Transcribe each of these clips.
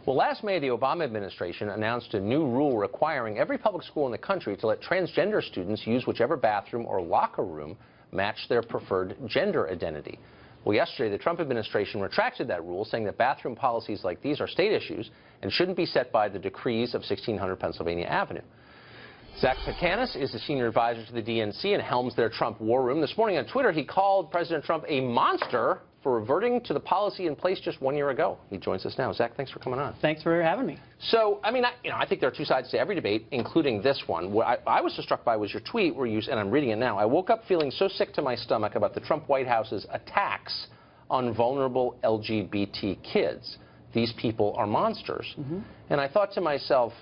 Well, last May, the Obama administration announced a new rule requiring every public school in the country to let transgender students use whichever bathroom or locker room matched their preferred gender identity. Well, yesterday, the Trump administration retracted that rule, saying that bathroom policies like these are state issues and shouldn't be set by the decrees of 1600 Pennsylvania Avenue. Zach Pekanis is the senior advisor to the DNC and helms their Trump war room. This morning on Twitter, he called President Trump a monster for reverting to the policy in place just 1 year ago. He joins us now. Zach, thanks for coming on. Thanks for having me. So, I mean, I think there are two sides to every debate, including this one. What I was so struck by was your tweet where you, and I'm reading it now, I woke up feeling so sick to my stomach about the Trump White House's attacks on vulnerable LGBT kids. These people are monsters. And I thought to myself,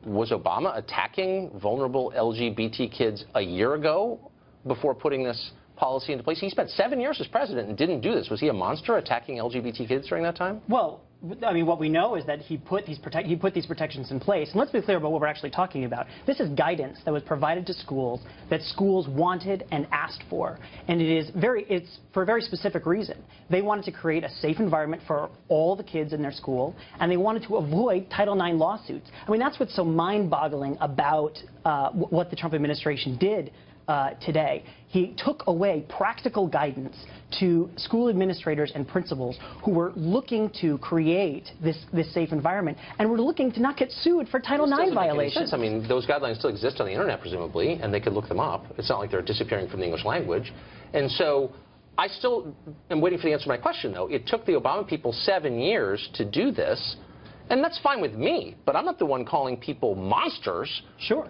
was Obama attacking vulnerable LGBT kids a year ago before putting this policy into place? He spent 7 years as president and didn't do this. Was he a monster attacking LGBT kids during that time? Well, I mean, what we know is that he put these protections in place. And let's be clear about what we're actually talking about. This is guidance that was provided to schools that schools wanted and asked for. And it's for a very specific reason. They wanted to create a safe environment for all the kids in their school, and they wanted to avoid Title IX lawsuits. I mean, that's what's so mind-boggling about what the Trump administration did today. He took away practical guidance to school administrators and principals who were looking to create this safe environment and were looking to not get sued for Title IX violations. I mean, those guidelines still exist on the internet, presumably, and they could look them up. It's not like they're disappearing from the English language. And so I still am waiting for the answer to my question, though. It took the Obama people 7 years to do this. And that's fine with me, but I'm not the one calling people monsters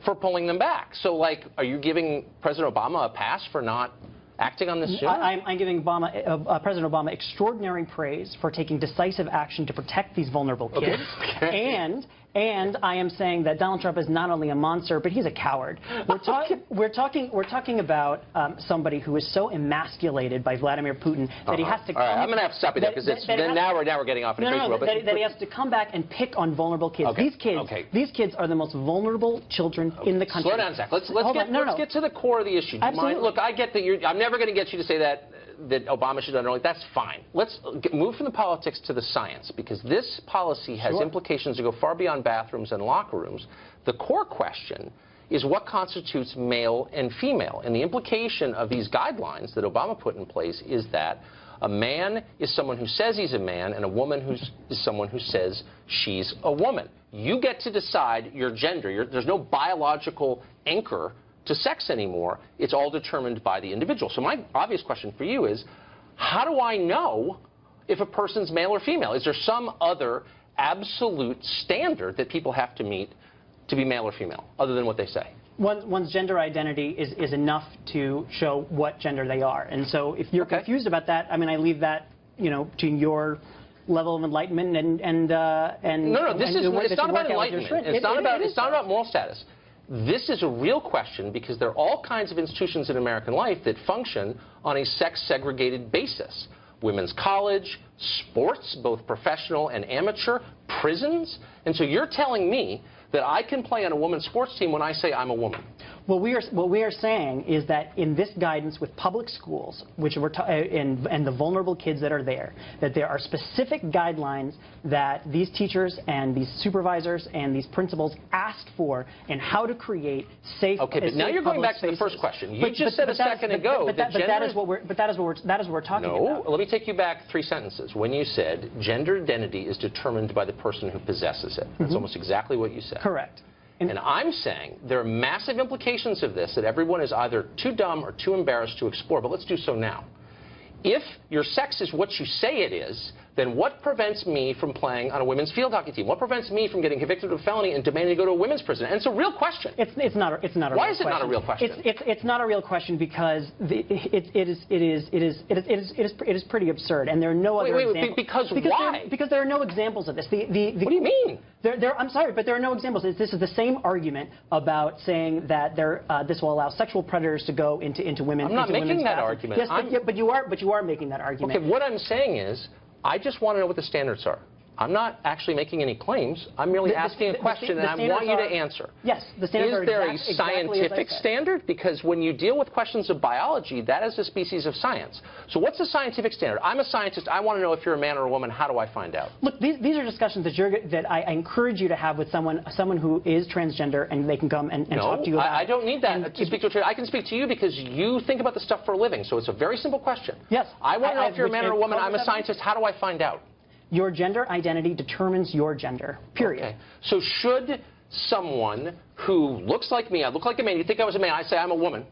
for pulling them back. So, like, are you giving President Obama a pass for not acting on this sooner? I'm giving President Obama extraordinary praise for taking decisive action to protect these vulnerable kids. And I am saying that Donald Trump is not only a monster, but he's a coward. We're talking about somebody who is so emasculated by Vladimir Putin that he has to. All right, I'm going to have to stop you there because now we're getting off in a crazy world. That he has to come back and pick on vulnerable kids. These kids are the most vulnerable children in the country. Slow down, Zach. Let's get to the core of the issue. Look, I get that I'm never going to get you to say that Obama should have done it early. That's fine. Let's move from the politics to the science, because this policy has implications that go far beyond bathrooms and locker rooms. The core question is what constitutes male and female. And the implication of these guidelines that Obama put in place is that a man is someone who says he's a man, and a woman is someone who says she's a woman. You get to decide your gender. There's no biological anchor to sex anymore. It's all determined by the individual. So my obvious question for you is, how do I know if a person's male or female? Is there some other absolute standard that people have to meet to be male or female, other than what they say? One's gender identity is enough to show what gender they are. And so if you're confused about that, I mean, I leave that, to your level of enlightenment and it's not about enlightenment. It's not about moral status. This is a real question because there are all kinds of institutions in American life that function on a sex-segregated basis. Women's college, sports, both professional and amateur, prisons. And so you're telling me that I can play on a women's sports team when I say I'm a woman. What we are saying is that in this guidance with public schools, which and the vulnerable kids that are there, that there are specific guidelines that these teachers and these supervisors and these principals asked for in how to create safe. Okay, but now you're going back to the first question. You just said a second ago that that is what we're talking about. No, let me take you back 3 sentences. When you said gender identity is determined by the person who possesses it. That's almost exactly what you said. Correct. And I'm saying there are massive implications of this that everyone is either too dumb or too embarrassed to explore, but let's do so now. If your sex is what you say it is, then what prevents me from playing on a women's field hockey team? What prevents me from getting convicted of a felony and demanding to go to a women's prison? And it's a real question. It's not a real question. Why is it not a real question? It's not a real question because it is pretty absurd, and there are no other examples. Because there are no examples of this. What do you mean? I'm sorry, but there are no examples. This is the same argument about saying that this will allow sexual predators to go into women. I'm not making that argument. Yes, but you are making that argument. Okay, what I'm saying is, I just want to know what the standards are. I'm not actually making any claims. I'm merely asking a question, and I want you to answer. Yes, the standards are Is there a scientific standard? Because when you deal with questions of biology, that is a species of science. So what's the scientific standard? I'm a scientist. I want to know if you're a man or a woman. How do I find out? Look, these are discussions that I encourage you to have with someone who is transgender, and they can come and talk to you about. I don't need that to speak to a I can speak to you because you think about this stuff for a living. So it's a very simple question. Yes. I want to know if you're a man or a woman. I'm a scientist. How do I find out? Your gender identity determines your gender, period. Okay. So should someone who looks like me, I look like a man, you think I was a man, I say I'm a woman,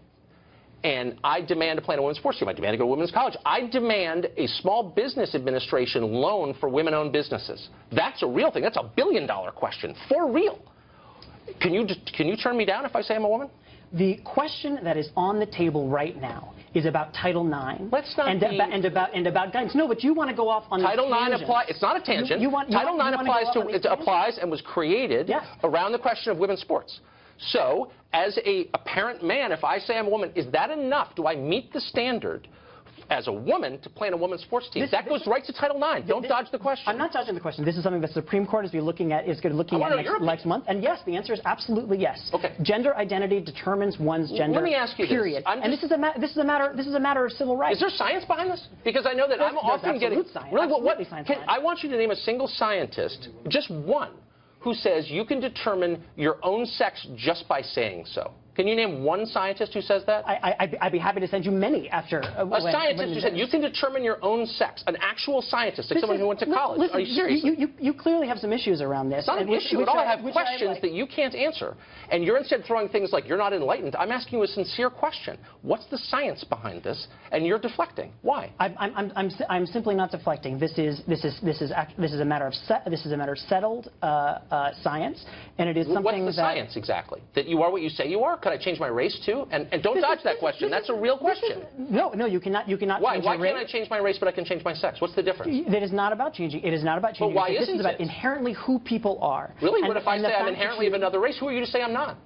and I demand to play in a women's sports team, I demand to go to women's college, I demand a small business administration loan for women-owned businesses. That's a real thing. That's $1 billion question, for real. Can you turn me down if I say I'm a woman? The question that is on the table right now is about Title IX. Let's not and about guidance. No, but you want to go off on Title IX applies. It's not a tangent. Title IX applies and was created around the question of women's sports. So, as a apparent man, if I say I'm a woman, is that enough? Do I meet the standard as a woman to play in a women's sports team? That goes right to Title IX. Don't dodge the question. I'm not dodging the question. This is something the Supreme Court is looking at next month. And yes, the answer is absolutely yes. Okay. Gender identity determines one's gender. Let me ask you period. this. And this is a matter of civil rights. Is there science behind this? Because I know that I'm often getting science. Really, I want you to name a single scientist, just one, who says you can determine your own sex just by saying so. Can you name one scientist who says that? I'd be happy to send you many after. A scientist who said you can determine your own sex, an actual scientist, like someone who went to college. Listen, are you serious? You clearly have some issues around this. It's not an issue at all. I have questions that you can't answer. And you're instead throwing things like you're not enlightened. I'm asking you a sincere question. What's the science behind this? And you're deflecting. Why? I'm simply not deflecting. This is a matter of settled science, and it is something What's the science exactly? That you are what you say you are? Could I change my race too? And don't dodge that question. That's a real question. No, you cannot. Why? Why can't I change my race, but I can change my sex? What's the difference? It is not about changing. It is not about changing. But why isn't this is about inherently who people are. Really? What if I say I'm inherently of another race? Who are you to say I'm not?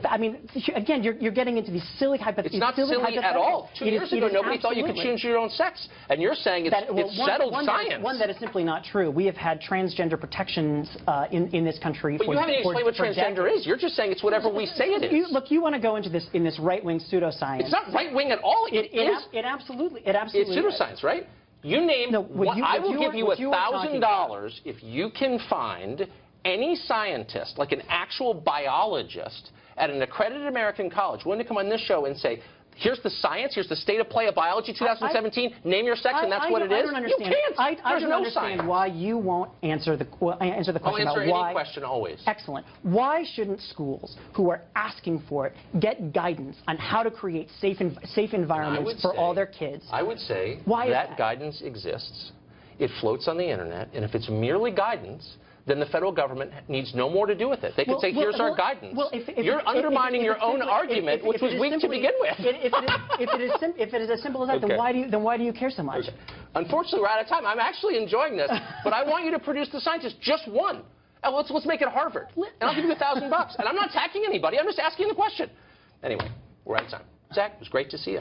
I mean, again, you're getting into these silly hypotheticals. It's not silly at all. 2 years ago, nobody thought you could change your own sex. And you're saying it's settled science. One that is simply not true. We have had transgender protections in this country but you haven't explained what transgender is. You're just saying it's whatever we say it is. Look, you want to go into this in this right-wing pseudoscience. It's not right-wing at all. It absolutely It's pseudoscience, right? You name. I will give you $1,000 if you can find any scientist, like an actual biologist, at an accredited American college willing to come on this show and say, here's the science, here's the state of play of biology 2017, name your sex, and that's what it is? I don't understand. You can't. I don't understand why you won't answer the question I'll answer about why. Any question always. Excellent. Why shouldn't schools who are asking for it get guidance on how to create safe environments for all their kids? I would say why that guidance exists. It floats on the internet, and if it's merely guidance, then the federal government needs no more to do with it. They could say, here's our guidance. You're undermining your own argument, which was weak to begin with. If it is as simple as that, then why do you care so much? Okay. Unfortunately, we're out of time. I'm actually enjoying this, but I want you to produce the scientist, just one. And let's make it Harvard, and I'll give you $1,000. And I'm not attacking anybody. I'm just asking the question. Anyway, we're out of time. Zach, it was great to see you.